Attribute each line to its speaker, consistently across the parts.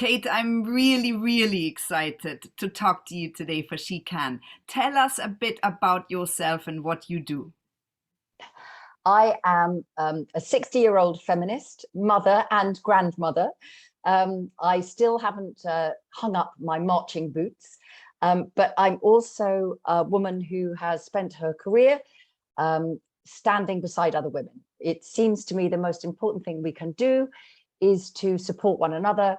Speaker 1: Kate, I'm really, really excited to talk to you today for She Can. Tell us a bit about yourself and what you do.
Speaker 2: I am a 60-year-old feminist, mother and grandmother. I still haven't hung up my marching boots, but I'm also a woman who has spent her career standing beside other women. It seems to me the most important thing we can do is to support one another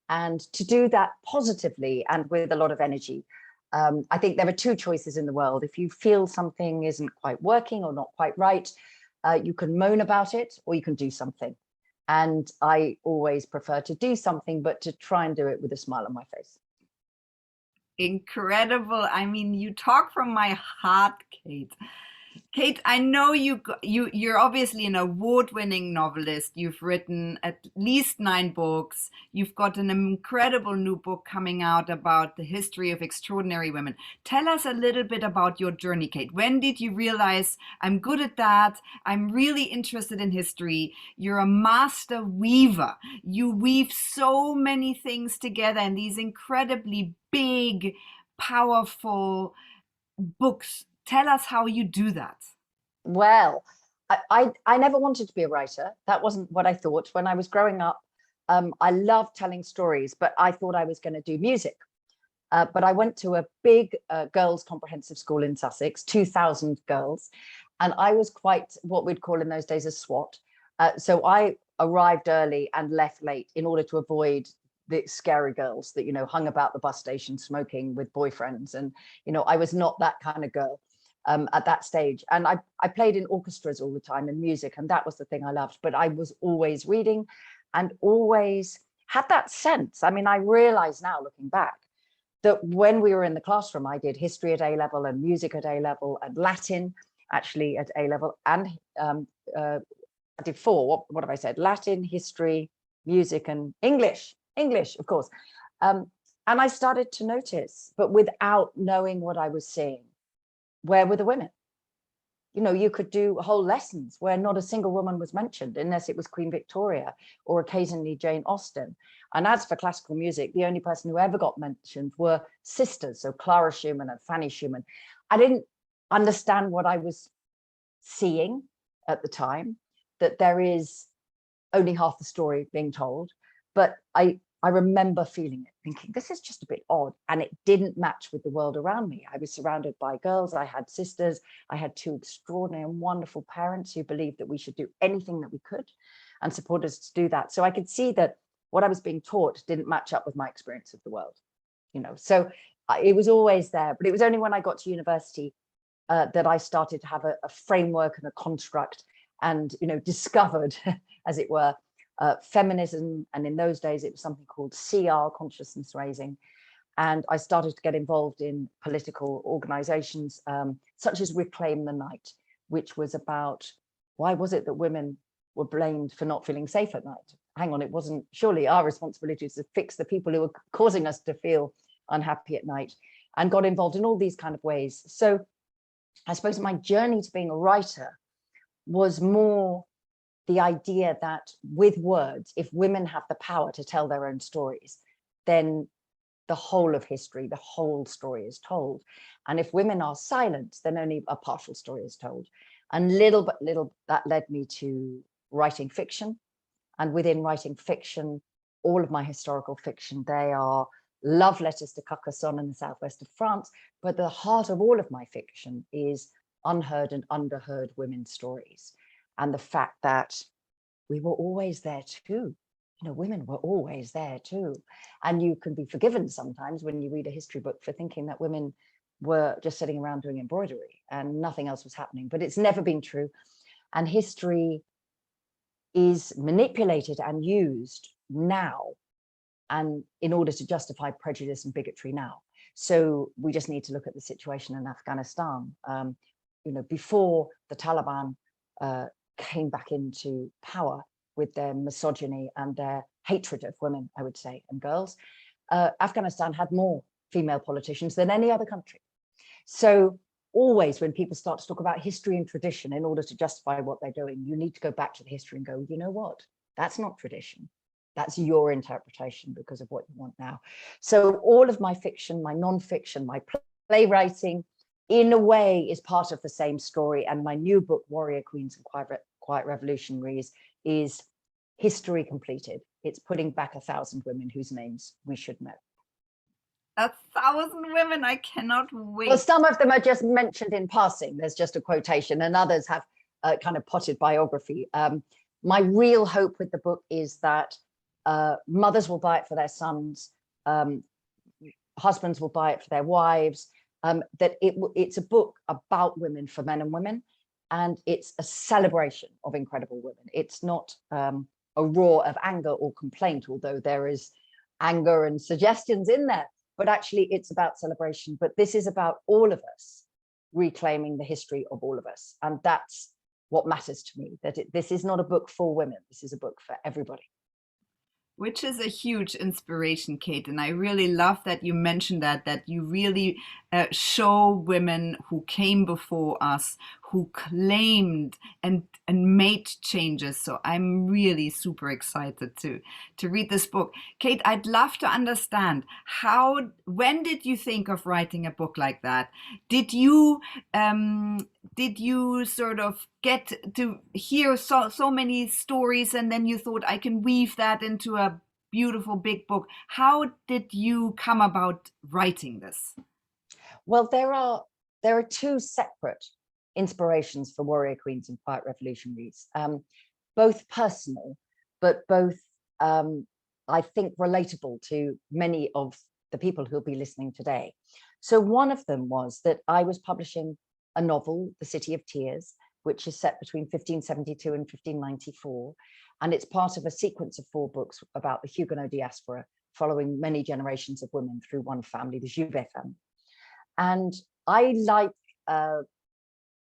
Speaker 2: and to do that positively and with a lot of energy. I think there are two choices in the world. If you feel something isn't quite working or not quite right, you can moan about it or you can do something. And I always prefer to do something, but to try and do it with a smile on my face.
Speaker 1: Incredible. I mean, you talk from my heart, Kate. Kate, I know you're obviously an award-winning novelist. You've written at least 9 books. You've got an incredible new book coming out about the history of extraordinary women. Tell us a little bit about your journey, Kate. When did you realize I'm good at that? I'm really interested in history. You're a master weaver. You weave so many things together in these incredibly big, powerful books. Tell us how you do that.
Speaker 2: Well, I never wanted to be a writer. That wasn't what I thought. When I was growing up, I loved telling stories, but I thought I was going to do music. But I went to a big girls' comprehensive school in Sussex, 2,000 girls, and I was quite what we'd call in those days a SWAT. So I arrived early and left late in order to avoid the scary girls that, hung about the bus station smoking with boyfriends. And, I was not that kind of girl at that stage. And I played in orchestras all the time and music, and that was the thing I loved. But I was always reading and always had that sense. I mean, I realize now looking back that when we were in the classroom, I did history at A level and music at A level and Latin actually at A level. And I did four, what have I said? Latin, history, music, and English, of course. And I started to notice, but without knowing what I was seeing, where were the women? You could do whole lessons where not a single woman was mentioned unless it was Queen Victoria or occasionally Jane Austen. And as for classical music, the only person who ever got mentioned were sisters, so Clara Schumann and Fanny Schumann. I didn't understand what I was seeing at the time, that there is only half the story being told, but I remember feeling it, thinking, this is just a bit odd. And it didn't match with the world around me. I was surrounded by girls. I had sisters. I had two extraordinary and wonderful parents who believed that we should do anything that we could and support us to do that. So I could see that what I was being taught didn't match up with my experience of the world. So it was always there. But it was only when I got to university that I started to have a framework and a construct and, discovered, as it were, feminism. And in those days, it was something called CR, consciousness raising. And I started to get involved in political organizations, such as Reclaim the Night, which was about why was it that women were blamed for not feeling safe at night? Hang on, it wasn't surely our responsibility to fix the people who were causing us to feel unhappy at night, and got involved in all these kind of ways. So I suppose my journey to being a writer was more the idea that with words, if women have the power to tell their own stories, then the whole of history, the whole story is told. And if women are silent, then only a partial story is told. And little by little, that led me to writing fiction. And within writing fiction, all of my historical fiction, they are love letters to Carcassonne in the southwest of France. But the heart of all of my fiction is unheard and underheard women's stories. And the fact that we were always there too. Women were always there too. And you can be forgiven sometimes when you read a history book for thinking that women were just sitting around doing embroidery and nothing else was happening. But it's never been true. And history is manipulated and used now, and in order to justify prejudice and bigotry now. So we just need to look at the situation in Afghanistan. Before the Taliban came back into power with their misogyny and their hatred of women, I would say, and girls, Afghanistan had more female politicians than any other country. So always when people start to talk about history and tradition in order to justify what they're doing, you need to go back to the history and go, you know what? That's not tradition. That's your interpretation because of what you want now. So all of my fiction, my non-fiction, my playwriting, in a way, is part of the same story. And my new book, Warrior Queens and Quiet Revolutionaries, is history completed. It's putting back 1,000 women whose names we should know.
Speaker 1: 1,000 women, I cannot
Speaker 2: Well,
Speaker 1: wait.
Speaker 2: some of them are just mentioned in passing. There's just a quotation, and others have kind of potted biography. My real hope with the book is that mothers will buy it for their sons, husbands will buy it for their wives, that it's a book about women for men and women, and it's a celebration of incredible women. It's not a roar of anger or complaint, although there is anger and suggestions in there, but actually it's about celebration. But this is about all of us reclaiming the history of all of us, and that's what matters to me, that this is not a book for women, this is a book for everybody.
Speaker 1: Which is a huge inspiration, Kate. And I really love that you mentioned that you really show women who came before us, who claimed and made changes. So I'm really super excited to read this book. Kate, I'd love to understand when did you think of writing a book like that? Did you sort of get to hear so many stories and then you thought, I can weave that into a beautiful big book? How did you come about writing this?
Speaker 2: Well, there are two separate inspirations for Warrior Queens and Quiet Revolutionaries, both personal, but both I think relatable to many of the people who'll be listening today. So one of them was that I was publishing a novel, The City of Tears, which is set between 1572 and 1594. And it's part of a sequence of 4 books about the Huguenot diaspora, following many generations of women through one family, the Joubert family. And I like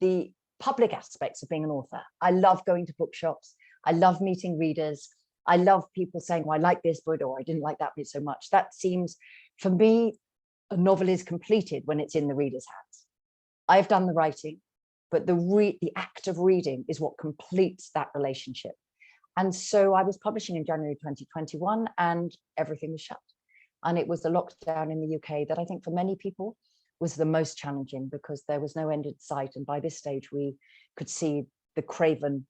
Speaker 2: the public aspects of being an author. I love going to bookshops. I love meeting readers. I love people saying, well, I like this bit, or I didn't like that bit so much. That seems, for me, a novel is completed when it's in the reader's hands. I've done the writing, but the act of reading is what completes that relationship. And so I was publishing in January 2021 and everything was shut. And it was the lockdown in the UK that I think for many people was the most challenging, because there was no end in sight. And by this stage, we could see the craven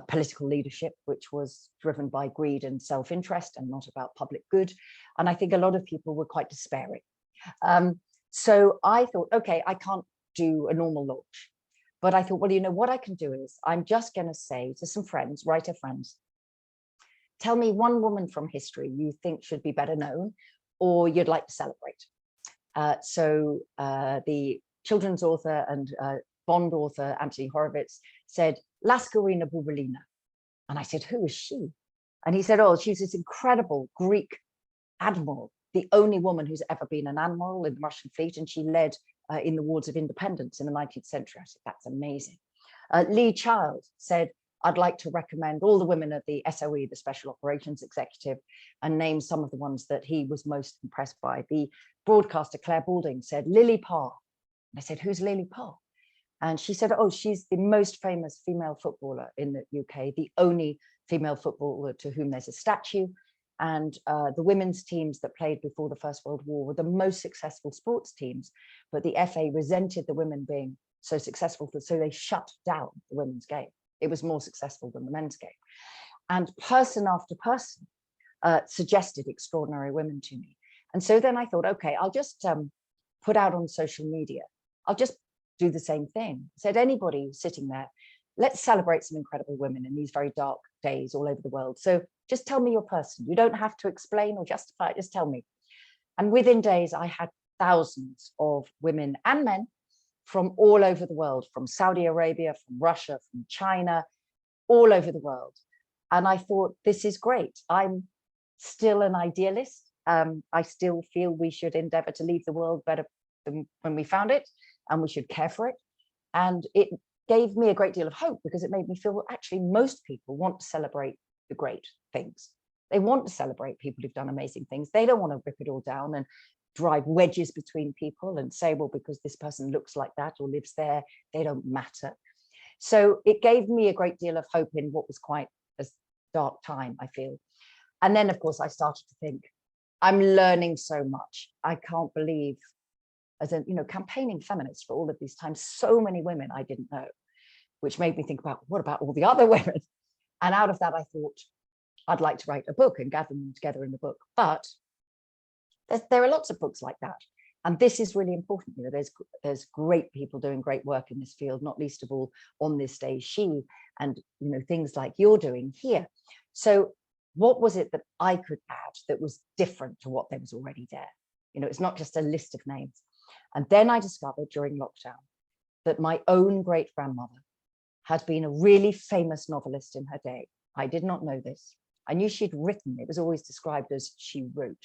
Speaker 2: political leadership, which was driven by greed and self-interest and not about public good. And I think a lot of people were quite despairing. So I thought, okay, I can't do a normal launch. But I thought, well, you know, what I can do is I'm just going to say to some friends, writer friends, tell me one woman from history you think should be better known or you'd like to celebrate. So the children's author and Bond author, Anthony Horowitz, said, Laskarina Bouboulina. And I said, who is she? And he said, oh, she's this incredible Greek admiral, the only woman who's ever been an admiral in the Russian fleet, and she led in the Wars of Independence in the 19th century. I said, that's amazing. Lee Child said, I'd like to recommend all the women of the SOE, the Special Operations Executive, and name some of the ones that he was most impressed by. The broadcaster Claire Balding said, Lily Parr. And I said, who's Lily Parr? And she said, oh, she's the most famous female footballer in the UK, the only female footballer to whom there's a statue. And the women's teams that played before the First World War were the most successful sports teams, but the FA resented the women being so successful, so they shut down the women's game. It was more successful than the men's game. And person after person suggested extraordinary women to me. And so then I thought, okay, I'll just put out on social media. I'll just do the same thing. I said, anybody sitting there, let's celebrate some incredible women in these very dark days all over the world. So just tell me your person. You don't have to explain or justify it, just tell me. And within days, I had thousands of women and men from all over the world, from Saudi Arabia, from Russia, from China, all over the world. And I thought, this is great. I'm still an idealist. I still feel we should endeavor to leave the world better than when we found it, and we should care for it. And it gave me a great deal of hope, because it made me feel, well, actually, most people want to celebrate the great things. They want to celebrate people who've done amazing things. They don't want to rip it all down and drive wedges between people and say, well, because this person looks like that or lives there, they don't matter. So it gave me a great deal of hope in what was quite a dark time, I feel. And then, of course, I started to think, I'm learning so much. I can't believe, as a, campaigning feminist for all of these times, so many women I didn't know, which made me think about, what about all the other women? And out of that, I thought, I'd like to write a book and gather them together in the book. But there are lots of books like that. And this is really important. There's great people doing great work in this field, not least of all on this day, she, and things like you're doing here. So what was it that I could add that was different to what there was already there? It's not just a list of names. And then I discovered during lockdown that my own great grandmother had been a really famous novelist in her day. I did not know this. I knew she'd written. It was always described as she wrote.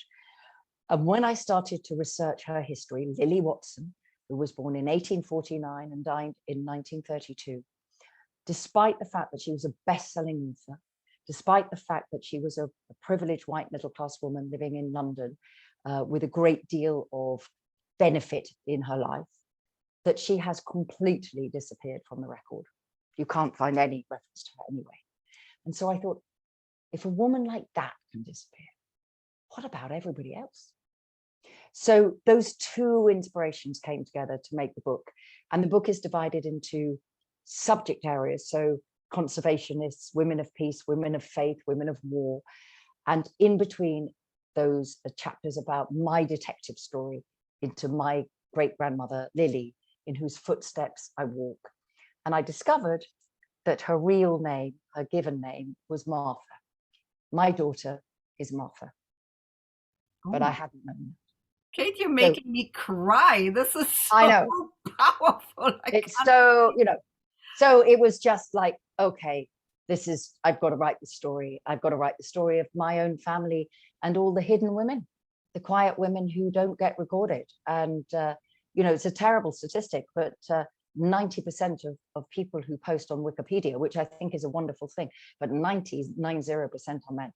Speaker 2: And when I started to research her history, Lily Watson, who was born in 1849 and died in 1932, despite the fact that she was a best-selling author, despite the fact that she was a privileged white middle-class woman living in London with a great deal of benefit in her life, that she has completely disappeared from the record. You can't find any reference to her anyway. And so I thought, if a woman like that can disappear, what about everybody else? So those two inspirations came together to make the book. And the book is divided into subject areas. So conservationists, women of peace, women of faith, women of war. And in between those are chapters about my detective story into my great grandmother, Lily, in whose footsteps I walk. And I discovered that her real name, her given name, was Martha. My daughter is Martha, but I hadn't known that.
Speaker 1: Kate, you're making me cry. This is so
Speaker 2: I know.
Speaker 1: Powerful.
Speaker 2: It's so, so it was just like, okay, I've got to write the story. I've got to write the story of my own family and all the hidden women, the quiet women who don't get recorded. And, it's a terrible statistic, but 90% of people who post on Wikipedia, which I think is a wonderful thing, but 90% are men.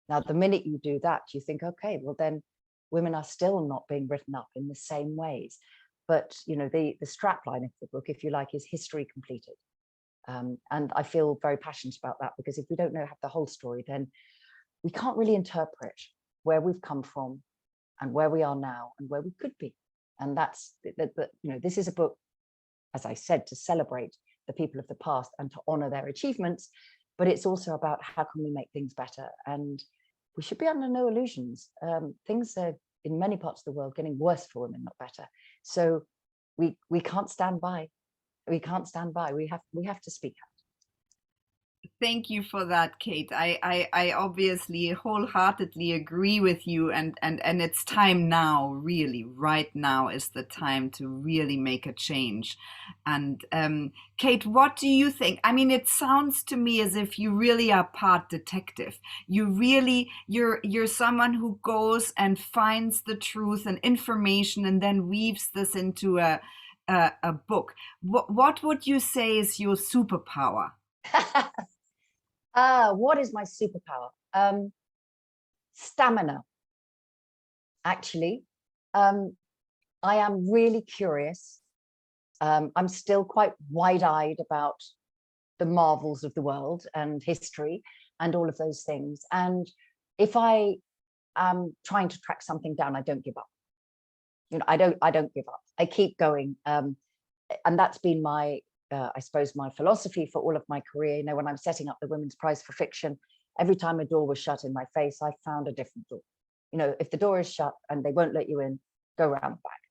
Speaker 2: Now, the minute you do that, you think, okay, well then women are still not being written up in the same ways. But, the strapline of the book, if you like, is history completed. And I feel very passionate about that, because if we don't have the whole story, then we can't really interpret where we've come from and where we are now and where we could be. And that's, this is a book, as I said, to celebrate the people of the past and to honor their achievements, but it's also about how can we make things better. And we should be under no illusions. Things are in many parts of the world getting worse for women, not better. So we can't stand by. We can't stand by. We have to speak out.
Speaker 1: Thank you for that, Kate. I obviously wholeheartedly agree with you, and it's time now, really, right now is the time to really make a change. And Kate, what do you think? I mean, it sounds to me as if you really are part detective. You're someone who goes and finds the truth and information and then weaves this into a book. What would you say is your superpower?
Speaker 2: What is my superpower? Stamina, actually. I am really curious. I'm still quite wide-eyed about the marvels of the world and history and all of those things. And if I am trying to track something down, I don't give up. I don't give up. I keep going. And that's been my I suppose my philosophy for all of my career. When I'm setting up the Women's Prize for Fiction, every time a door was shut in my face, I found a different door. If the door is shut and they won't let you in, go round back.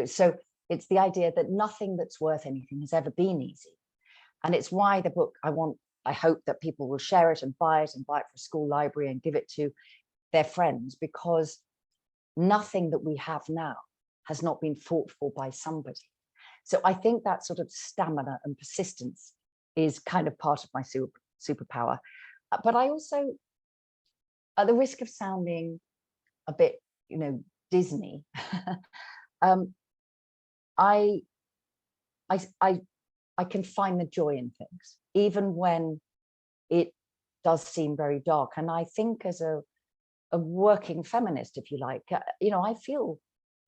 Speaker 2: So it's the idea that nothing that's worth anything has ever been easy. And it's why the book, I hope that people will share it and buy it for a school library and give it to their friends, because nothing that we have now has not been fought for by somebody. So I think that sort of stamina and persistence is kind of part of my superpower. But I also, at the risk of sounding a bit, Disney, I can find the joy in things, even when it does seem very dark. And I think as a working feminist, if you like, I feel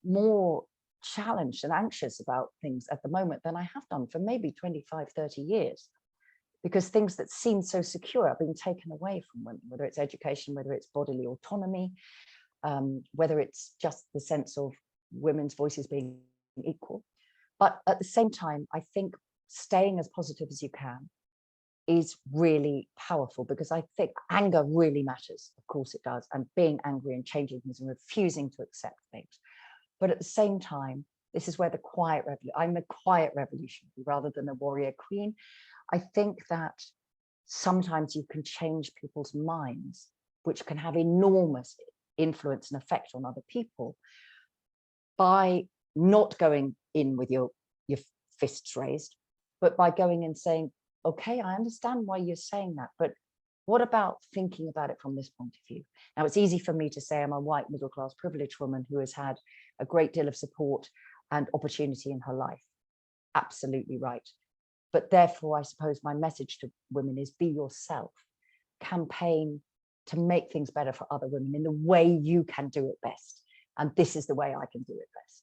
Speaker 2: more challenged and anxious about things at the moment than I have done for maybe 25, 30 years, because things that seem so secure are being taken away from women, whether it's education, whether it's bodily autonomy, whether it's just the sense of women's voices being equal. But at the same time, I think staying as positive as you can is really powerful, because I think anger really matters. Of course it does. And being angry and changing things and refusing to accept things. But at the same time, this is where the quiet revolution, I'm the quiet revolutionary rather than a warrior queen. I think that sometimes you can change people's minds, which can have enormous influence and effect on other people, by not going in with your fists raised, but by going and saying, okay, I understand why you're saying that, but what about thinking about it from this point of view? Now, it's easy for me to say I'm a white middle-class privileged woman who has had a great deal of support and opportunity in her life. Absolutely right. But therefore, I suppose my message to women is be yourself. Campaign to make things better for other women in the way you can do it best. And this is the way I can do it best.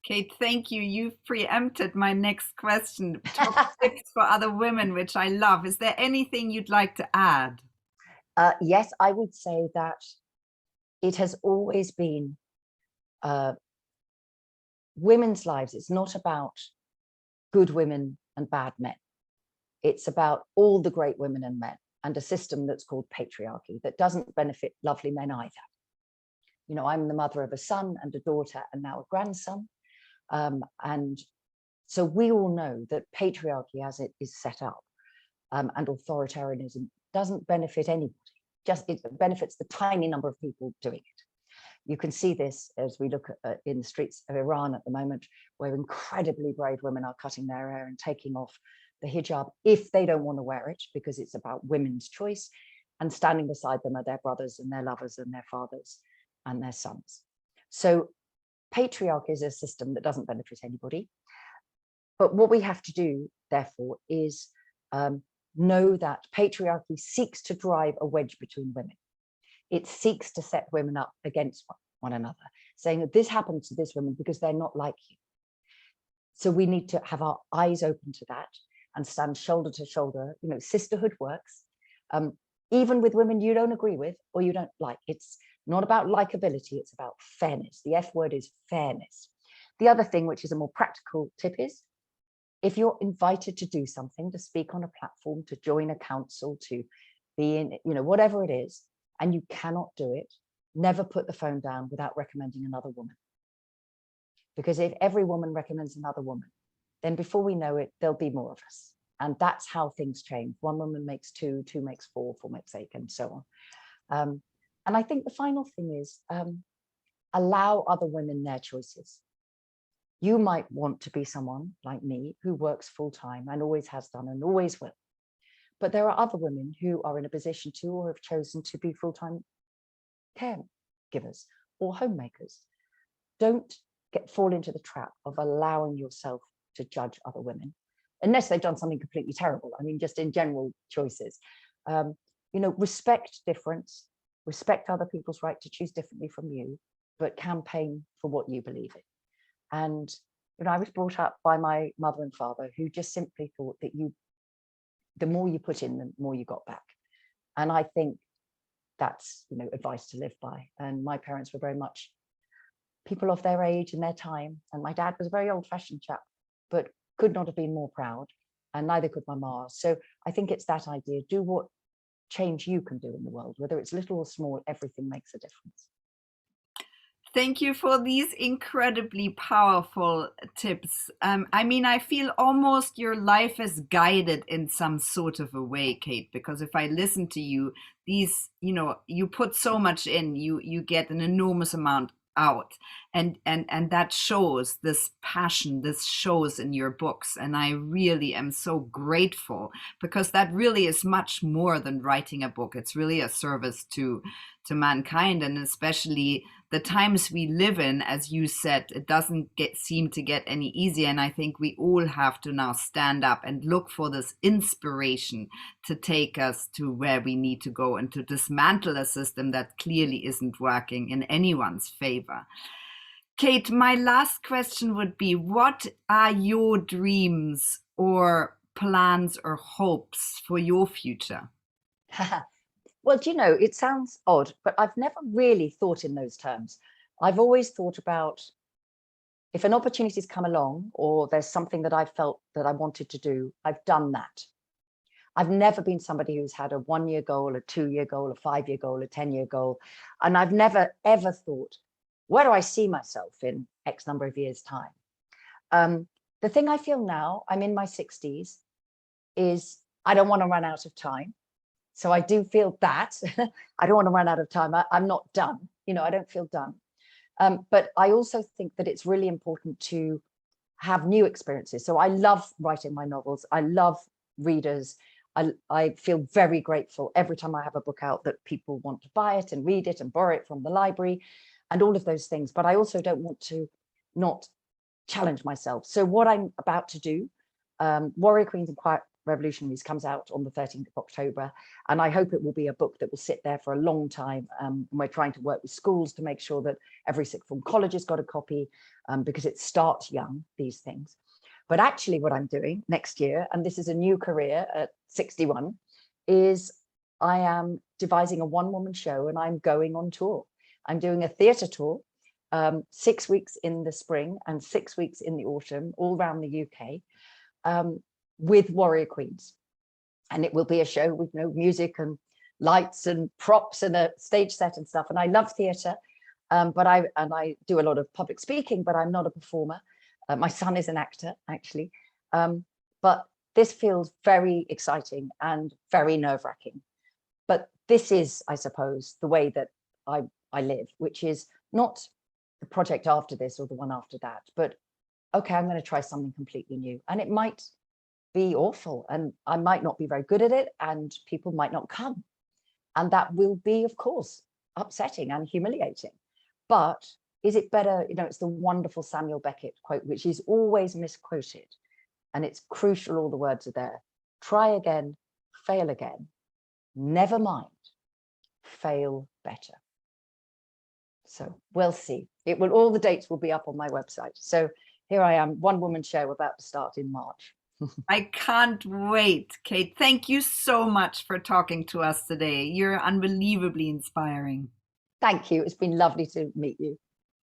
Speaker 1: Kate, thank you. You've preempted my next question. Top tips for other women, which I love. Is there anything you'd like to add?
Speaker 2: Yes, I would say that it has always been women's lives. It's not about good women and bad men. It's about all the great women and men, and a system that's called patriarchy that doesn't benefit lovely men either. You know, I'm the mother of a son and a daughter and now a grandson. And so we all know that patriarchy as it is set up and authoritarianism doesn't benefit anybody, just it benefits the tiny number of people doing it. You can see this as we look at, in the streets of Iran at the moment, where incredibly brave women are cutting their hair and taking off the hijab if they don't want to wear it, because it's about women's choice, and standing beside them are their brothers and their lovers and their fathers and their sons. So patriarchy is a system that doesn't benefit anybody. But what we have to do, therefore, is know that patriarchy seeks to drive a wedge between women. It seeks to set women up against one another, saying that this happens to this woman because they're not like you. So we need to have our eyes open to that and stand shoulder to shoulder. You know, sisterhood works, even with women you don't agree with or you don't like. It's not about likability, it's about fairness. The F word is fairness. The other thing, which is a more practical tip, is if you're invited to do something, to speak on a platform, to join a council, to be in, you know, whatever it is, and you cannot do it, never put the phone down without recommending another woman. Because if every woman recommends another woman, then before we know it, there'll be more of us. And that's how things change. One woman makes two, two makes four, four makes eight, and so on. And I think the final thing is allow other women their choices. You might want to be someone like me who works full time and always has done and always will. But there are other women who are in a position to or have chosen to be full-time caregivers or homemakers. Don't fall into the trap of allowing yourself to judge other women, unless they've done something completely terrible. I mean, just in general choices. You know, respect difference. Respect other people's right to choose differently from you, but campaign for what you believe in. And you know, I was brought up by my mother and father, who just simply thought that the more you put in, the more you got back. And I think that's, you know, advice to live by. And my parents were very much people of their age and their time. And my dad was a very old-fashioned chap, but could not have been more proud. And neither could my ma. So I think it's that idea: do what change you can do in the world, whether it's little or small. Everything makes a difference.
Speaker 1: Thank you for these incredibly powerful tips. I mean, I feel almost your life is guided in some sort of a way, Kate, because if I listen to you, these, you know, you put so much in, you get an enormous amount out, and that shows, this passion, this shows in your books, and I really am so grateful, because that really is much more than writing a book. It's really a service to mankind, and especially the times we live in, as you said, it doesn't seem to get any easier, and I think we all have to now stand up and look for this inspiration to take us to where we need to go and to dismantle a system that clearly isn't working in anyone's favor. Kate, my last question would be, what are your dreams or plans or hopes for your future?
Speaker 2: Well, do you know, it sounds odd, but I've never really thought in those terms. I've always thought about if an opportunity's come along or there's something that I felt that I wanted to do, I've done that. I've never been somebody who's had a 1-year goal, a 2-year goal, a 5-year goal, a 10-year goal. And I've never, ever thought, where do I see myself in X number of years' time? The thing I feel now, I'm in my 60s, is I don't want to run out of time. So I do feel that I don't want to run out of time. I'm not done. You know, I don't feel done. But I also think that it's really important to have new experiences. So I love writing my novels. I love readers. I feel very grateful every time I have a book out that people want to buy it and read it and borrow it from the library and all of those things. But I also don't want to not challenge myself. So what I'm about to do, Warrior Queens and Quiet Revolutionaries comes out on the 13th of October, and I hope it will be a book that will sit there for a long time. And we're trying to work with schools to make sure that every sixth form college has got a copy, because it starts young, these things. But actually what I'm doing next year, and this is a new career at 61, is I am devising a one-woman show and I'm going on tour. I'm doing a theatre tour, 6 weeks in the spring and 6 weeks in the autumn, all around the UK, with Warrior Queens. And it will be a show with no music and lights and props and a stage set and stuff. And I love theatre, but I do a lot of public speaking, but I'm not a performer. My son is an actor, actually. But this feels very exciting and very nerve-wracking. But this is, I suppose, the way that I live, which is not the project after this or the one after that, but okay, I'm going to try something completely new. And it might be awful and I might not be very good at it and people might not come. And that will be, of course, upsetting and humiliating. But is it better? You know, it's the wonderful Samuel Beckett quote, which is always misquoted. And it's crucial, all the words are there. Try again, fail again. Never mind, fail better. So we'll see. It will, all the dates will be up on my website. So here I am, one woman show about to start in March.
Speaker 1: I can't wait. Kate, thank you so much for talking to us today. You're unbelievably inspiring.
Speaker 2: Thank you. It's been lovely to meet you.